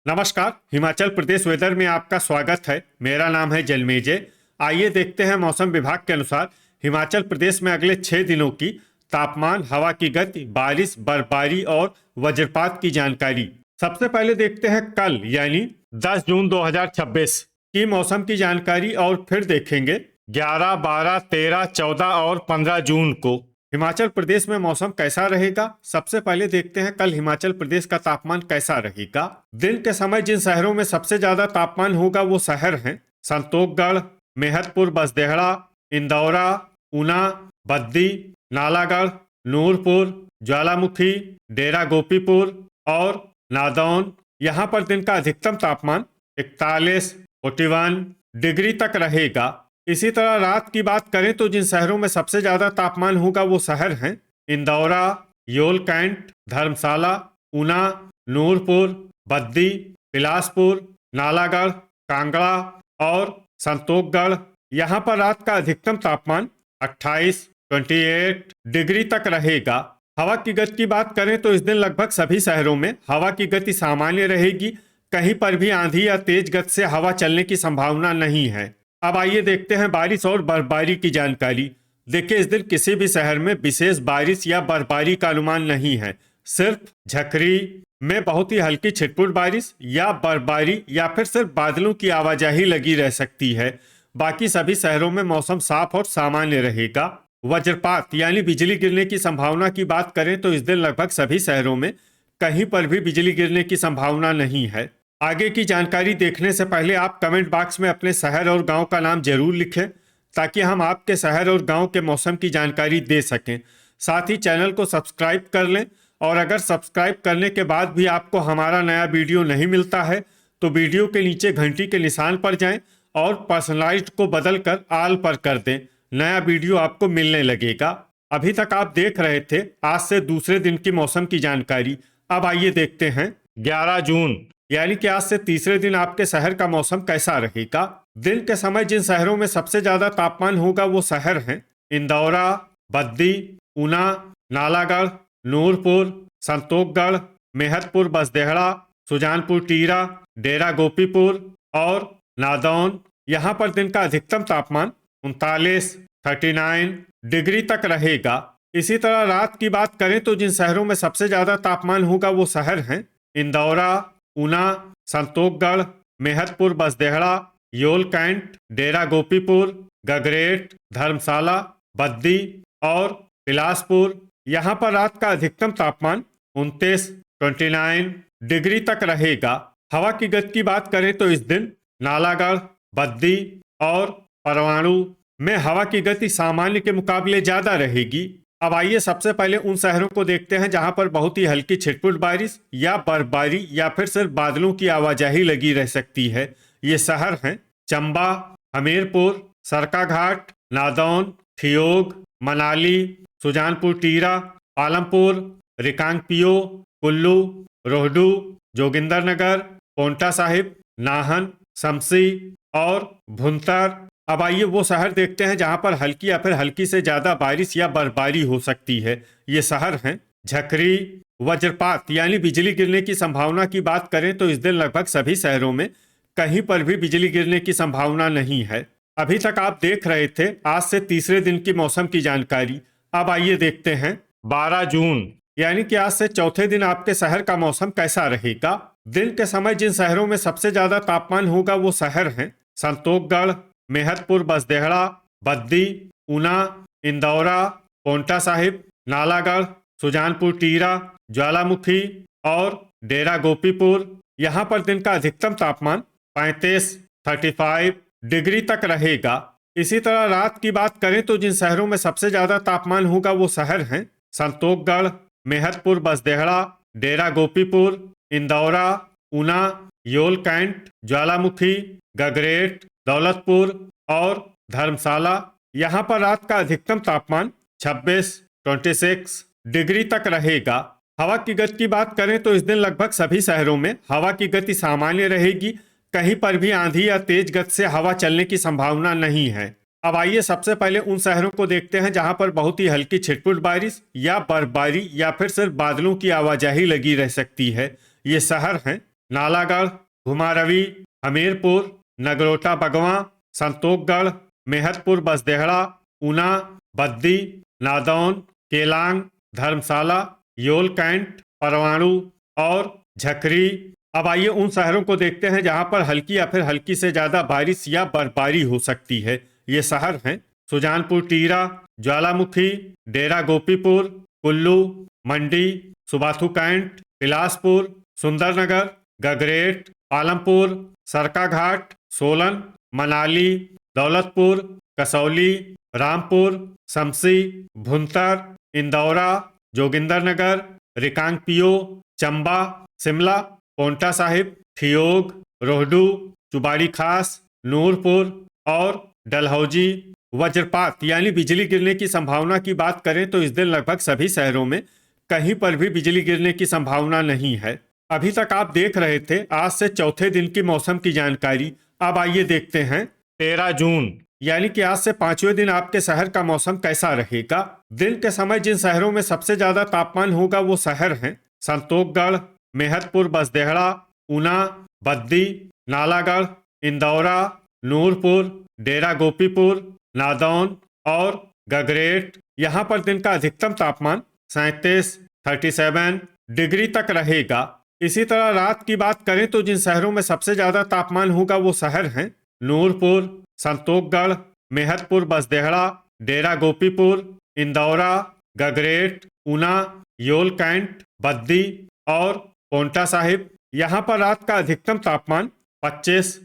नमस्कार। हिमाचल प्रदेश वेदर में आपका स्वागत है। मेरा नाम है जलमेजय। आइए देखते हैं मौसम विभाग के अनुसार हिमाचल प्रदेश में अगले 6 दिनों की तापमान, हवा की गति, बारिश, बर्फबारी और वज्रपात की जानकारी। सबसे पहले देखते हैं कल यानी 10 जून 2026 की मौसम की जानकारी और फिर देखेंगे 11, 12, 13, 14 और 15 जून को हिमाचल प्रदेश में मौसम कैसा रहेगा। सबसे पहले देखते हैं कल हिमाचल प्रदेश का तापमान कैसा रहेगा। दिन के समय जिन शहरों में सबसे ज्यादा तापमान होगा वो शहर हैं संतोषगढ़, मेहतपुर, बसदेहड़ा, इंदौरा, ऊना, बद्दी, नालागढ़, नूरपुर, ज्वालामुखी, डेरा गोपीपुर और नादौन। यहाँ पर दिन का अधिकतम तापमान 41, 41 डिग्री तक रहेगा। इसी तरह रात की बात करें तो जिन शहरों में सबसे ज्यादा तापमान होगा वो शहर हैं इंदौरा, योल कैंट, धर्मशाला, ऊना, नूरपुर, बद्दी, बिलासपुर, नालागढ़, कांगड़ा और संतोषगढ़। यहाँ पर रात का अधिकतम तापमान 28, 28 डिग्री तक रहेगा। हवा की गति की बात करें तो इस दिन लगभग सभी शहरों में हवा की गति सामान्य रहेगी। कहीं पर भी आंधी या तेज गति से हवा चलने की संभावना नहीं है। अब आइए देखते हैं बारिश और बर्फबारी की जानकारी। देखिए, इस दिन किसी भी शहर में विशेष बारिश या बर्फबारी का अनुमान नहीं है। सिर्फ झकरी में बहुत ही हल्की छिटपुट बारिश या बर्फबारी या फिर सिर्फ बादलों की आवाजाही लगी रह सकती है। बाकी सभी शहरों में मौसम साफ और सामान्य रहेगा। वज्रपात यानी बिजली गिरने की संभावना की बात करें तो इस दिन लगभग सभी शहरों में कहीं पर भी बिजली गिरने की संभावना नहीं है। आगे की जानकारी देखने से पहले आप कमेंट बॉक्स में अपने शहर और गांव का नाम जरूर लिखें ताकि हम आपके शहर और गांव के मौसम की जानकारी दे सकें। साथ ही चैनल को सब्सक्राइब कर लें और अगर सब्सक्राइब करने के बाद भी आपको हमारा नया वीडियो नहीं मिलता है तो वीडियो के नीचे घंटी के निशान पर जाएं और पर्सनलाइज्ड को बदलकर ऑल पर कर दें। नया वीडियो आपको मिलने लगेगा। अभी तक आप देख रहे थे आज से दूसरे दिन की मौसम की जानकारी। अब आइए देखते हैं 11 जून यानी कि आज से तीसरे दिन आपके शहर का मौसम कैसा रहेगा। दिन के समय जिन शहरों में सबसे ज्यादा तापमान होगा वो शहर हैं इंदौरा, बद्दी, ऊना, नालागढ़, नूरपुर, संतोषगढ़, मेहतपुर, बसदेहड़ा, सुजानपुर टीरा, डेरा गोपीपुर और नादौन। यहाँ पर दिन का अधिकतम तापमान 39, 39 डिग्री तक रहेगा। इसी तरह रात की बात करें तो जिन शहरों में सबसे ज्यादा तापमान होगा वो शहर हैं इंदौरा, ऊना, संतोषगढ़, मेहतपुर, बसदेहड़ा, योल कैंट, डेरा गोपीपुर, गगरेट, धर्मशाला, बद्दी और बिलासपुर। यहाँ पर रात का अधिकतम तापमान 29, 29 डिग्री तक रहेगा। हवा की गति की बात करें तो इस दिन नालागढ़, बद्दी और परवाणु में हवा की गति सामान्य के मुकाबले ज्यादा रहेगी। अब आइए सबसे पहले उन शहरों को देखते हैं जहां पर बहुत ही हल्की छिटपुट बारिश या बर्फबारी या फिर सिर्फ बादलों की आवाजाही लगी रह सकती है। ये शहर हैं चंबा, हमीरपुर, सरकाघाट, नादौन, ठियोग, मनाली, सुजानपुर टीरा, पालमपुर, रिकांगपिओ, कुल्लू, रोहडू, जोगिंदरनगर, पोंटा साहिब, नाहन, शमसी और भुंतर। अब आइए वो शहर देखते हैं जहां पर हल्की या फिर हल्की से ज्यादा बारिश या बर्फबारी हो सकती है। ये शहर हैं झकरी। वज्रपात यानी बिजली गिरने की संभावना की बात करें तो इस दिन लगभग सभी शहरों में कहीं पर भी बिजली गिरने की संभावना नहीं है। अभी तक आप देख रहे थे आज से तीसरे दिन की मौसम की जानकारी। अब आइए देखते हैं 12 जून यानी कि आज से चौथे दिन आपके शहर का मौसम कैसा रहेगा। दिन के समय जिन शहरों में सबसे ज्यादा तापमान होगा वो शहर हैं संतोषगढ़, मेहतपुर, बसदेहड़ा, बद्दी, ऊना, इंदौरा, पोंटा साहिब, नालागढ़, सुजानपुर टीरा, ज्वालामुखी और डेरा गोपीपुर। यहाँ पर दिन का अधिकतम तापमान 35, 35 डिग्री तक रहेगा। इसी तरह रात की बात करें तो जिन शहरों में सबसे ज्यादा तापमान होगा वो शहर हैं संतोषगढ़, मेहतपुर, बसदेहड़ा, डेरा गोपीपुर, इंदौरा, ऊना, योल कैंट, ज्वालामुखी, गगरेट, दौलतपुर और धर्मशाला। यहाँ पर रात का अधिकतम तापमान 26, 26 डिग्री तक रहेगा। हवा की गति की बात करें तो इस दिन लगभग सभी शहरों में हवा की गति सामान्य रहेगी। कहीं पर भी आंधी या तेज गति से हवा चलने की संभावना नहीं है। अब आइए सबसे पहले उन शहरों को देखते हैं जहां पर बहुत ही हल्की छिटपुट बारिश या बर्फबारी या फिर सिर्फ बादलों की आवाजाही लगी रह सकती है। ये शहर हैं नालागढ़, घुमारवी, हमीरपुर, नगरोटा बगवां, संतोखगढ़, मेहतपुर बसदेहड़ा, ऊना, बद्दी, नादौन, केलांग, धर्मशाला, योल कैंट, परवाणु और झकरी। अब आइए उन शहरों को देखते हैं जहां पर हल्की या फिर हल्की से ज्यादा बारिश या बर्फबारी हो सकती है। ये शहर हैं सुजानपुर टीरा, ज्वालामुखी, डेरा गोपीपुर, कुल्लू, मंडी, सुबाथू कैंट, बिलासपुर, सुंदरनगर, गगरेट, पालमपुर, सरकाघाट, सोलन, मनाली, दौलतपुर, कसौली, रामपुर, शमसी, भुंतर, इंदौरा, जोगिंदरनगर, रिकांगपियो, चंबा, शिमला, पोंटा साहिब, ठियोग, रोहडू, चुबाड़ी खास, नूरपुर और डलहौजी। वज्रपात यानी बिजली गिरने की संभावना की बात करें तो इस दिन लगभग सभी शहरों में कहीं पर भी बिजली गिरने की संभावना नहीं है। अभी तक आप देख रहे थे आज से चौथे दिन की मौसम की जानकारी। अब आइए देखते हैं 13 जून यानी कि आज से 5वें दिन आपके शहर का मौसम कैसा रहेगा। दिन के समय जिन शहरों में सबसे ज्यादा तापमान होगा वो शहर हैं संतोखगढ़, मेहतपुर बसदेहड़ा, ऊना, बद्दी, नालागढ़, इंदौरा, नूरपुर, डेरा गोपीपुर, नादौन और गगरेट। यहाँ पर दिन का अधिकतम तापमान 37 डिग्री तक रहेगा। इसी तरह रात की बात करें तो जिन शहरों में सबसे ज्यादा तापमान होगा वो शहर हैं नूरपुर, संतोखगढ़, मेहतपुर बसदेहड़ा, डेरा गोपीपुर, इंदौरा, गगरेट, ऊना, योल कैंट, बद्दी और पोंटा साहिब। यहाँ पर रात का अधिकतम तापमान 25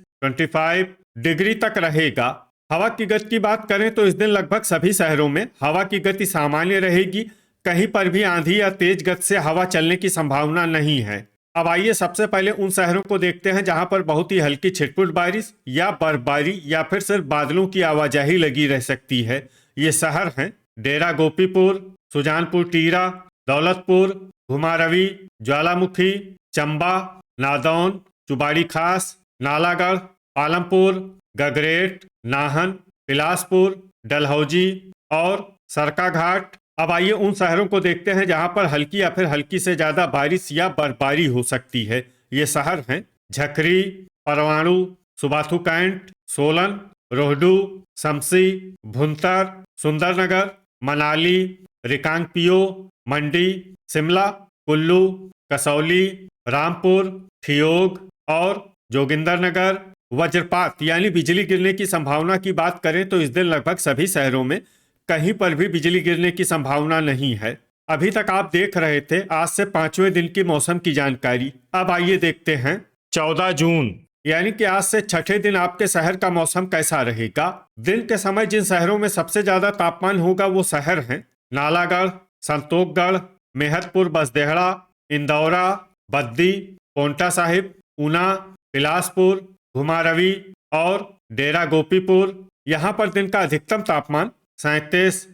डिग्री तक रहेगा। हवा की गति की बात करें तो इस दिन लगभग सभी शहरों में हवा की गति सामान्य रहेगी। कहीं पर भी आंधी या तेज गति से हवा चलने की संभावना नहीं है। अब आइए सबसे पहले उन शहरों को देखते हैं जहां पर बहुत ही हल्की छिटपुट बारिश या बर्फबारी या फिर सिर्फ बादलों की आवाजाही लगी रह सकती है। ये शहर हैं डेरा गोपीपुर, सुजानपुर टीरा, दौलतपुर, घुमारवी, ज्वालामुखी, चंबा, नादौन, चुबाड़ी खास, नालागढ़, पालमपुर, गगरेट, नाहन, बिलासपुर, डलहौजी और सरकाघाट। अब आइए उन शहरों को देखते हैं जहां पर हल्की या फिर हल्की से ज्यादा बारिश या बर्फबारी हो सकती है। ये शहर हैं झकरी, परवाणु, सुबाथू कैंट, सोलन, रोहडू, शमसी, भुंतर, सुंदरनगर, मनाली, रिकांगपियो, मंडी, शिमला, कुल्लू, कसौली, रामपुर, ठियोग और जोगिंदरनगर। वज्रपात यानी बिजली गिरने की संभावना की बात करें तो इस दिन लगभग सभी शहरों में कहीं पर भी बिजली गिरने की संभावना नहीं है। अभी तक आप देख रहे थे आज से 5वें दिन की मौसम की जानकारी। अब आइए देखते हैं 14 जून यानी कि आज से छठे दिन आपके शहर का मौसम कैसा रहेगा। दिन के समय जिन शहरों में सबसे ज्यादा तापमान होगा वो शहर हैं नालागढ़, संतोखगढ़, मेहतपुर बसदेहड़ा, इंदौरा, बद्दी, पोंटा साहिब, ऊना, बिलासपुर, घुमारवी और डेरा गोपीपुर। यहाँ पर दिन का अधिकतम तापमान 37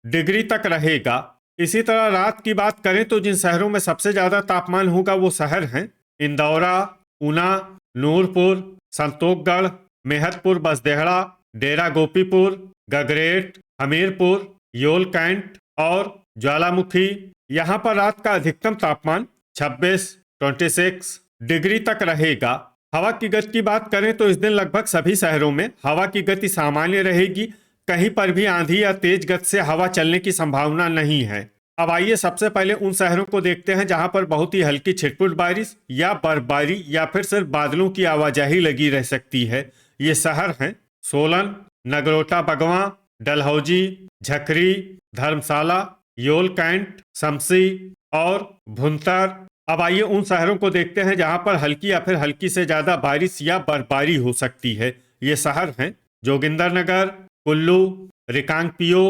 डिग्री तक रहेगा। इसी तरह रात की बात करें तो जिन शहरों में सबसे ज्यादा तापमान होगा वो शहर हैं इंदौरा, ऊना, नूरपुर, संतोखगढ़, मेहतपुर बसदेहड़ा, डेरा गोपीपुर, गगरेट, हमीरपुर, योल कैंट और ज्वालामुखी। यहाँ पर रात का अधिकतम तापमान 26 डिग्री तक रहेगा। हवा की गति की बात करें तो इस दिन लगभग सभी शहरों में हवा की गति सामान्य रहेगी। कहीं पर भी आंधी या तेज गति से हवा चलने की संभावना नहीं है। अब आइए सबसे पहले उन शहरों को देखते हैं जहां पर बहुत ही हल्की छिटपुट बारिश या बर्फबारी या फिर सिर्फ बादलों की आवाजाही लगी रह सकती है। ये शहर हैं सोलन, नगरोटा बगवां, डलहौजी, झकरी, धर्मशाला, योल कैंट, शमसी और भुंतर। अब आइए उन शहरों को देखते हैं जहां पर हल्की या फिर हल्की से ज्यादा बारिश या बर्फबारी हो सकती है। ये शहर हैं जोगिंदरनगर, कुल्लू, रिकांगपियो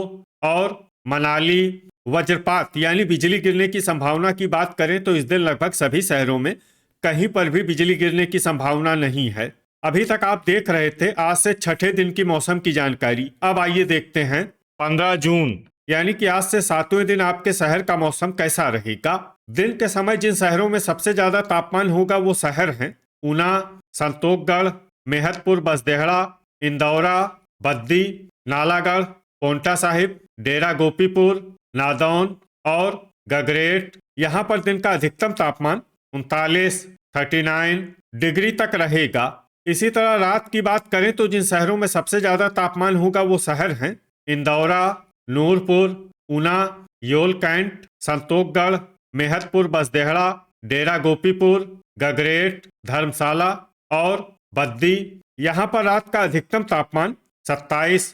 और मनाली। वज्रपात यानी बिजली गिरने की संभावना की बात करें तो इस दिन लगभग सभी शहरों में कहीं पर भी बिजली गिरने की संभावना नहीं है। अभी तक आप देख रहे थे आज से छठे दिन की मौसम की जानकारी। अब आइए देखते हैं 15 जून यानी कि आज से 7वें दिन आपके शहर का मौसम कैसा रहेगा। दिन के समय जिन शहरों में सबसे ज्यादा तापमान होगा वो शहर हैं ऊना, संतोखगढ़, मेहतपुर बसदेहड़ा, इंदौरा, बद्दी, नालागढ़, पोंटा साहिब, डेरा गोपीपुर, नादौन और गगरेट। यहाँ पर दिन का अधिकतम तापमान 39 39 डिग्री तक रहेगा। इसी तरह रात की बात करें तो जिन शहरों में सबसे ज्यादा तापमान होगा वो शहर हैं इंदौरा, नूरपुर, ऊना, योल कैंट, संतोषगढ़, मेहतपुर बसदेहड़ा, डेरा गोपीपुर, गगरेट, धर्मशाला और बद्दी। यहाँ पर रात का अधिकतम तापमान 27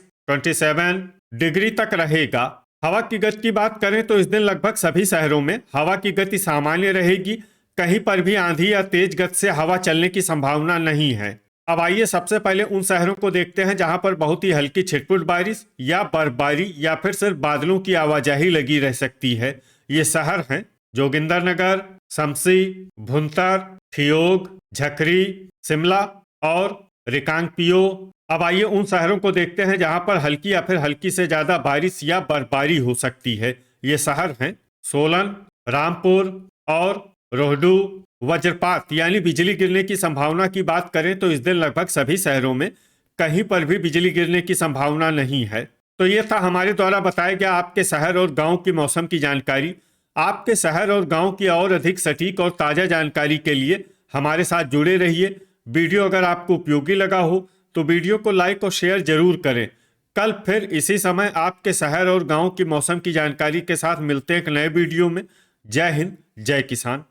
डिग्री तक रहेगा। हवा की गति की बात करें तो इस दिन लगभग सभी शहरों में हवा की गति सामान्य रहेगी। कहीं पर भी आंधी या तेज गति से हवा चलने की संभावना नहीं है। अब आइए सबसे पहले उन शहरों को देखते हैं जहां पर बहुत ही हल्की छिटपुट बारिश या बर्फबारी या फिर सिर्फ बादलों की आवाजाही लगी रह सकती है। ये शहर हैं जोगिंदरनगर, शमसी, भुंतर, ठियोग, झकरी, शिमला और रिकांगपिओ। अब आइए उन शहरों को देखते हैं जहां पर हल्की या फिर हल्की से ज्यादा बारिश या बर्फबारी हो सकती है। ये शहर हैं सोलन, रामपुर और रोहडू। वज्रपात यानी बिजली गिरने की संभावना की बात करें तो इस दिन लगभग सभी शहरों में कहीं पर भी बिजली गिरने की संभावना नहीं है। तो ये था हमारे द्वारा बताया गया आपके शहर और गांव की मौसम की जानकारी। आपके शहर और गांव की और अधिक सटीक और ताज़ा जानकारी के लिए हमारे साथ जुड़े रहिए। वीडियो अगर आपको उपयोगी लगा हो तो वीडियो को लाइक और शेयर जरूर करें। कल फिर इसी समय आपके शहर और गांव की मौसम की जानकारी के साथ मिलते हैं एक नए वीडियो में। जय हिंद, जय किसान।